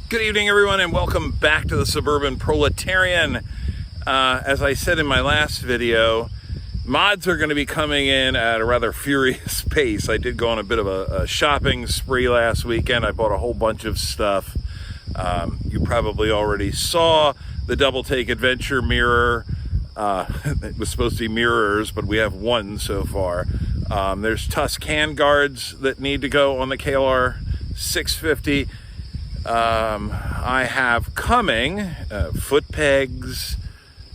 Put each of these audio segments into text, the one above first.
Good evening, everyone, and welcome back to the Suburban Proletarian. As I said in my last video, mods are going to be coming in at a rather furious pace. I did go on a bit of a shopping spree last weekend. I bought a whole bunch of stuff. You probably already saw the Double Take Adventure mirror. It was supposed to be mirrors, but we have one so far. There's Tusk hand guards that need to go on the KLR 650. I have coming foot pegs,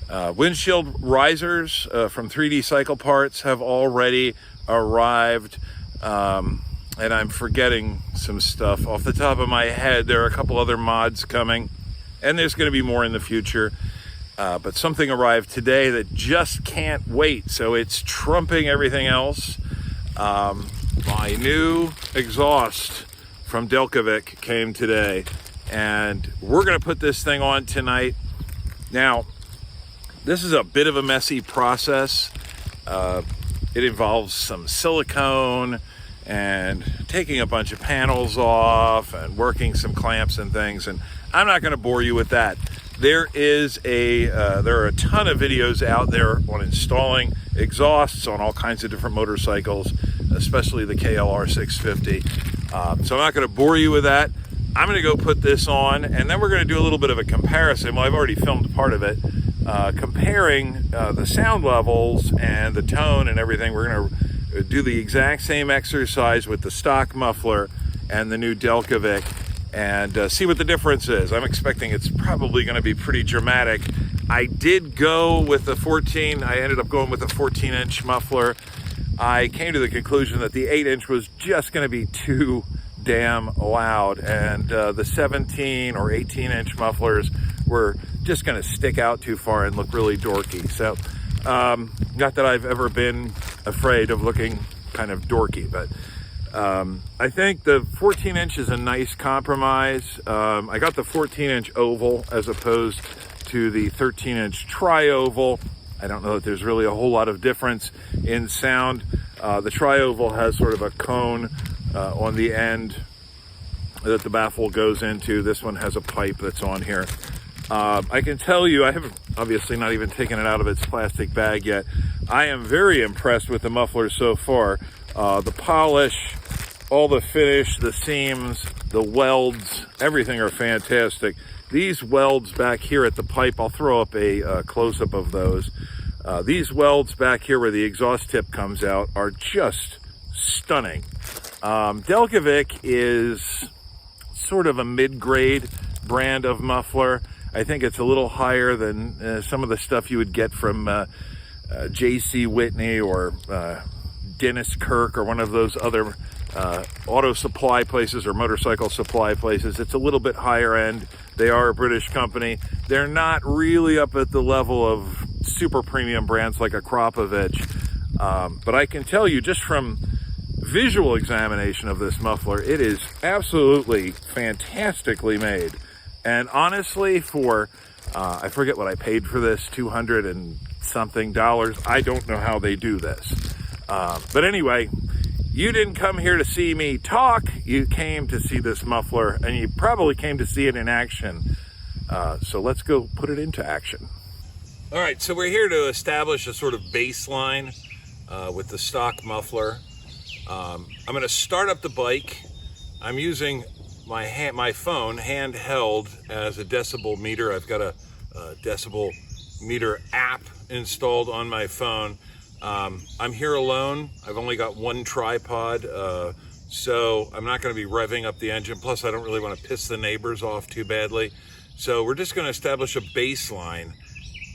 windshield risers from 3D Cycle Parts have already arrived, and I'm forgetting some stuff off the top of my head. There are a couple other mods coming, and there's going to be more in the future, but something arrived today that just can't wait, so it's trumping everything else. My new exhaust from Delkevic came today, and we're going to put this thing on tonight. Now, this is a bit of a messy process. It involves some silicone and taking a bunch of panels off and working some clamps and things, and I'm not going to bore you with that. There are a ton of videos out there on installing exhausts on all kinds of different motorcycles, especially the KLR 650. So I'm not going to bore you with that. I'm going to go put this on, and then we're going to do a little bit of a comparison. Well, I've already filmed part of it, comparing the sound levels and the tone and everything. We're going to do the exact same exercise with the stock muffler and the new Delkevic, and see what the difference is. I'm expecting it's probably going to be pretty dramatic. I did go with the 14. I ended up going with a 14-inch muffler. I came to the conclusion that the 8-inch was just going to be too damn loud, and the 17 or 18-inch mufflers were just going to stick out too far and look really dorky. So, not that I've ever been afraid of looking kind of dorky, but I think the 14-inch is a nice compromise. I got the 14-inch oval as opposed to the 13-inch tri-oval. I don't know that there's really a whole lot of difference in sound. The tri-oval has sort of a cone on the end that the baffle goes into. This one has a pipe that's on here. I can tell you, I haven't obviously not even taken it out of its plastic bag yet. I am very impressed with the muffler so far. The polish, all the finish, the seams, the welds, everything are fantastic. These welds back here at the pipe, I'll throw up a close-up of those. These welds back here where the exhaust tip comes out are just stunning. Delkevic is sort of a mid-grade brand of muffler. I think it's a little higher than some of the stuff you would get from J.C. Whitney or Dennis Kirk or one of those other auto supply places or motorcycle supply places. It's a little bit higher end. They are a British company. They're not really up at the level of super premium brands like a Krapovic, but I can tell you just from visual examination of this muffler, it is absolutely fantastically made. And honestly, for I forget what I paid for this, $200 and something. I don't know how they do this, but anyway, you didn't come here to see me talk. You came to see this muffler, and you probably came to see it in action. So let's go put it into action. All right, so we're here to establish a sort of baseline with the stock muffler. I'm going to start up the bike. I'm using my phone handheld as a decibel meter. I've got a decibel meter app installed on my phone. I'm here alone. I've only got one tripod, so I'm not going to be revving up the engine. Plus, I don't really want to piss the neighbors off too badly. So we're just going to establish a baseline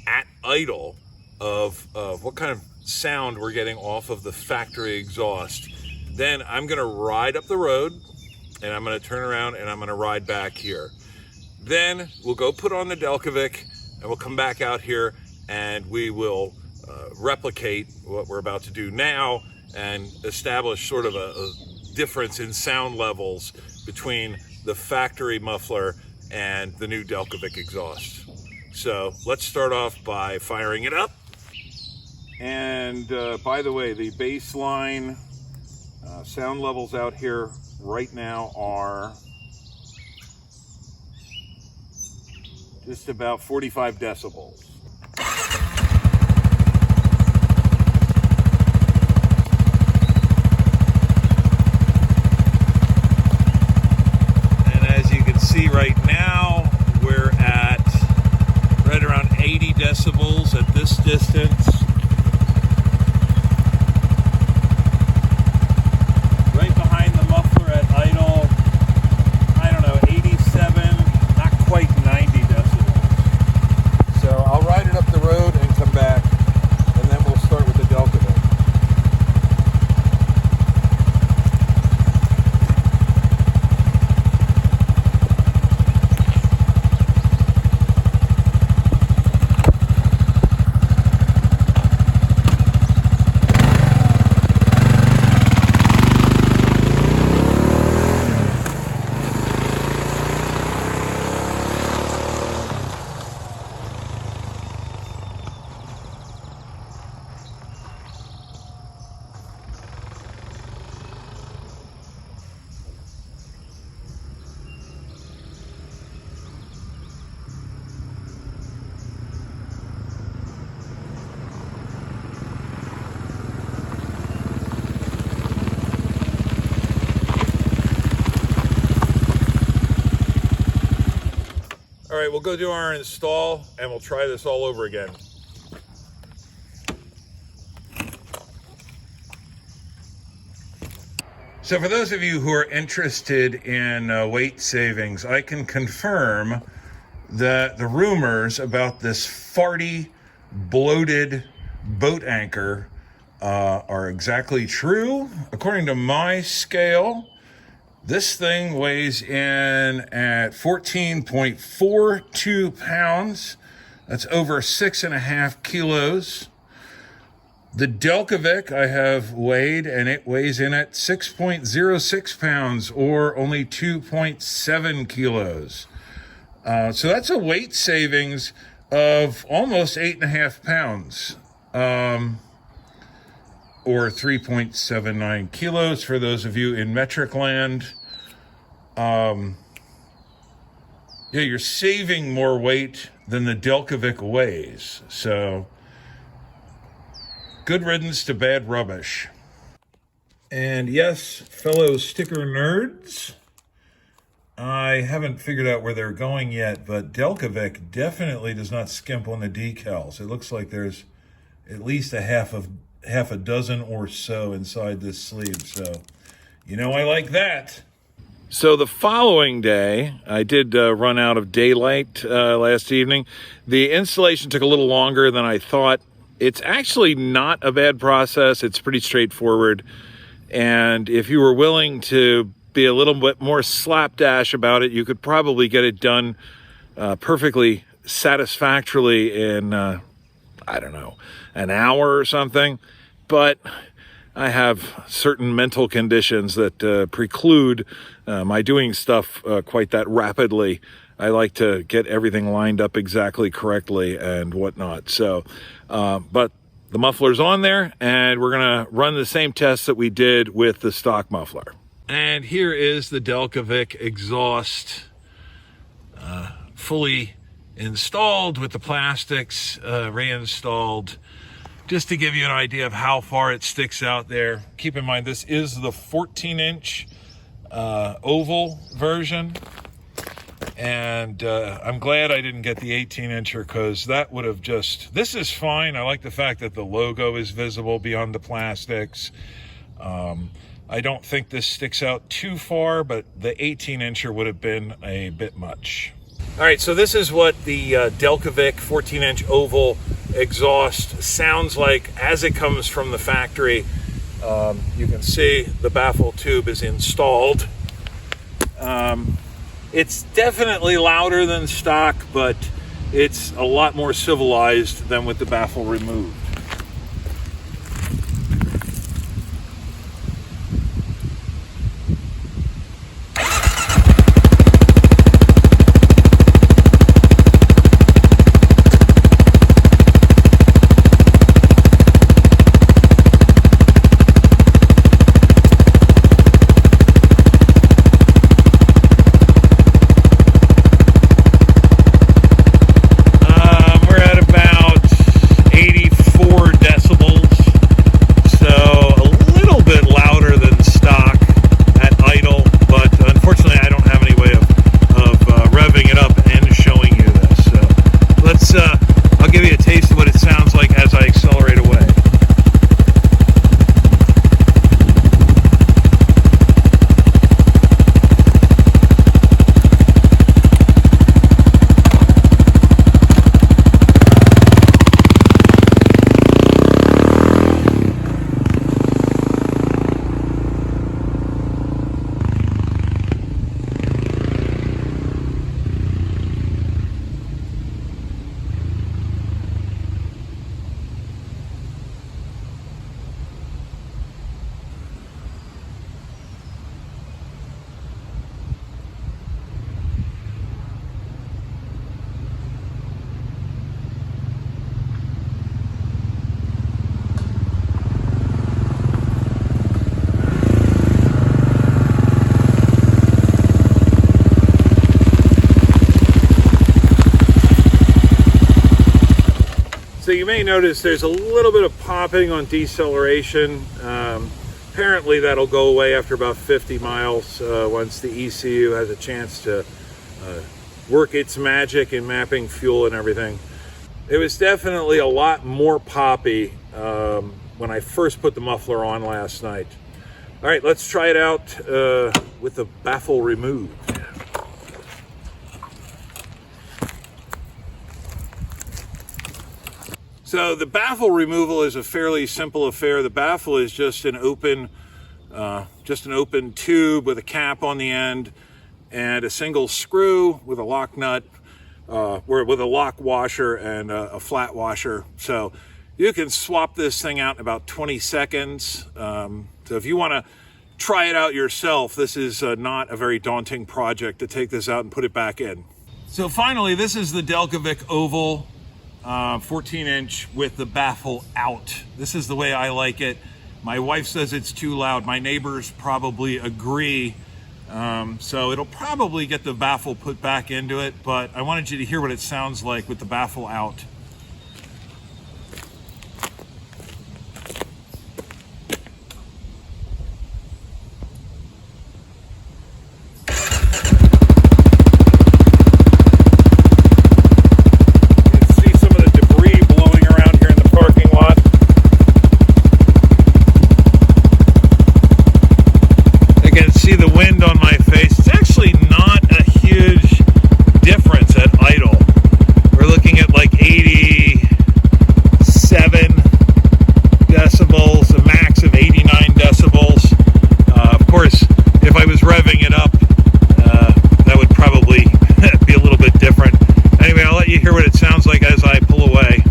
at idle of what kind of sound we're getting off of the factory exhaust. Then I'm going to ride up the road, and I'm going to turn around and I'm going to ride back here. Then we'll go put on the Delkevic, and we'll come back out here, and we will replicate what we're about to do now and establish sort of a difference in sound levels between the factory muffler and the new Delkevic exhaust. So let's start off by firing it up. And by the way, the baseline sound levels out here right now are just about 45 decibels. And as you can see right now, we're at right around 80 decibels at this distance. Right behind the muffler at idle, I don't know, 87, not quite 90 decibels. So I'll ride it up the road and come back, and then we'll start with the Delkevic. All right, we'll go do our install and we'll try this all over again. So for those of you who are interested in weight savings, I can confirm that the rumors about this farty, bloated boat anchor are exactly true. According to my scale, this thing weighs in at 14.42 pounds. That's over 6.5 kilos. The Delkevic I have weighed, and it weighs in at 6.06 pounds, or only 2.7 kilos. So that's a weight savings of almost 8.5 pounds, or 3.79 kilos for those of you in metric land. Yeah, you're saving more weight than the Delkevic weighs. So good riddance to bad rubbish. And yes, fellow sticker nerds, I haven't figured out where they're going yet, but Delkevic definitely does not skimp on the decals. It looks like there's at least a half a dozen or so inside this sleeve. So, you know, I like that. So the following day, I did run out of daylight last evening. The installation took a little longer than I thought. It's actually not a bad process. It's pretty straightforward. And if you were willing to be a little bit more slapdash about it, you could probably get it done perfectly satisfactorily in, I don't know, an hour or something. But I have certain mental conditions that preclude my doing stuff quite that rapidly. I like to get everything lined up exactly correctly and whatnot. So, but the muffler's on there, and we're gonna run the same test that we did with the stock muffler. And here is the Delkevic exhaust fully installed with the plastics reinstalled. Just to give you an idea of how far it sticks out there. Keep in mind, this is the 14-inch oval version. And I'm glad I didn't get the 18-incher, because that would have just... This is fine. I like the fact that the logo is visible beyond the plastics. I don't think this sticks out too far, but the 18-incher would have been a bit much. All right, so this is what the Delkevic 14-inch oval exhaust sounds like as it comes from the factory. You can see the baffle tube is installed. It's definitely louder than stock, but it's a lot more civilized than with the baffle removed. you may notice there's a little bit of popping on deceleration. Apparently that'll go away after about 50 miles once the ECU has a chance to work its magic in mapping fuel and everything. It was definitely a lot more poppy when I first put the muffler on last night. All right, let's try it out with the baffle removed. So the baffle removal is a fairly simple affair. The baffle is just an open tube with a cap on the end and a single screw with a lock nut, with a lock washer and a flat washer. So you can swap this thing out in about 20 seconds. So if you want to try it out yourself, this is not a very daunting project to take this out and put it back in. So finally, this is the Delkevic Oval 14-inch with the baffle out. This is the way I like it. My wife says it's too loud. My neighbors probably agree. So it'll probably get the baffle put back into it, but I wanted you to hear what it sounds like with the baffle out. See the wind on my face. It's actually not a huge difference at idle. We're looking at like 87 decibels, a max of 89 decibels. Of course, if I was revving it up, that would probably be a little bit different. Anyway, I'll let you hear what it sounds like as I pull away.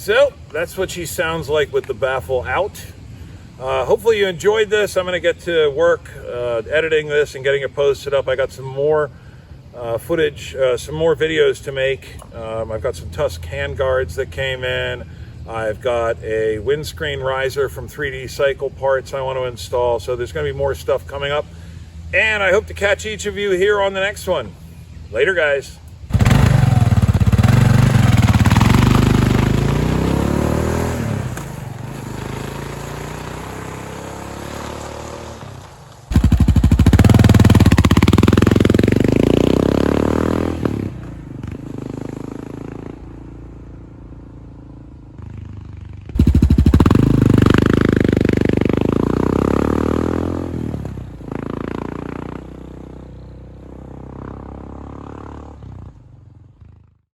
So that's what she sounds like with the baffle out. Hopefully you enjoyed this. I'm going to get to work editing this and getting it posted up. I got some more footage, some more videos to make. I've got some Tusk handguards that came in. I've got a windscreen riser from 3D Cycle Parts I want to install. So there's going to be more stuff coming up. And I hope to catch each of you here on the next one. Later, guys.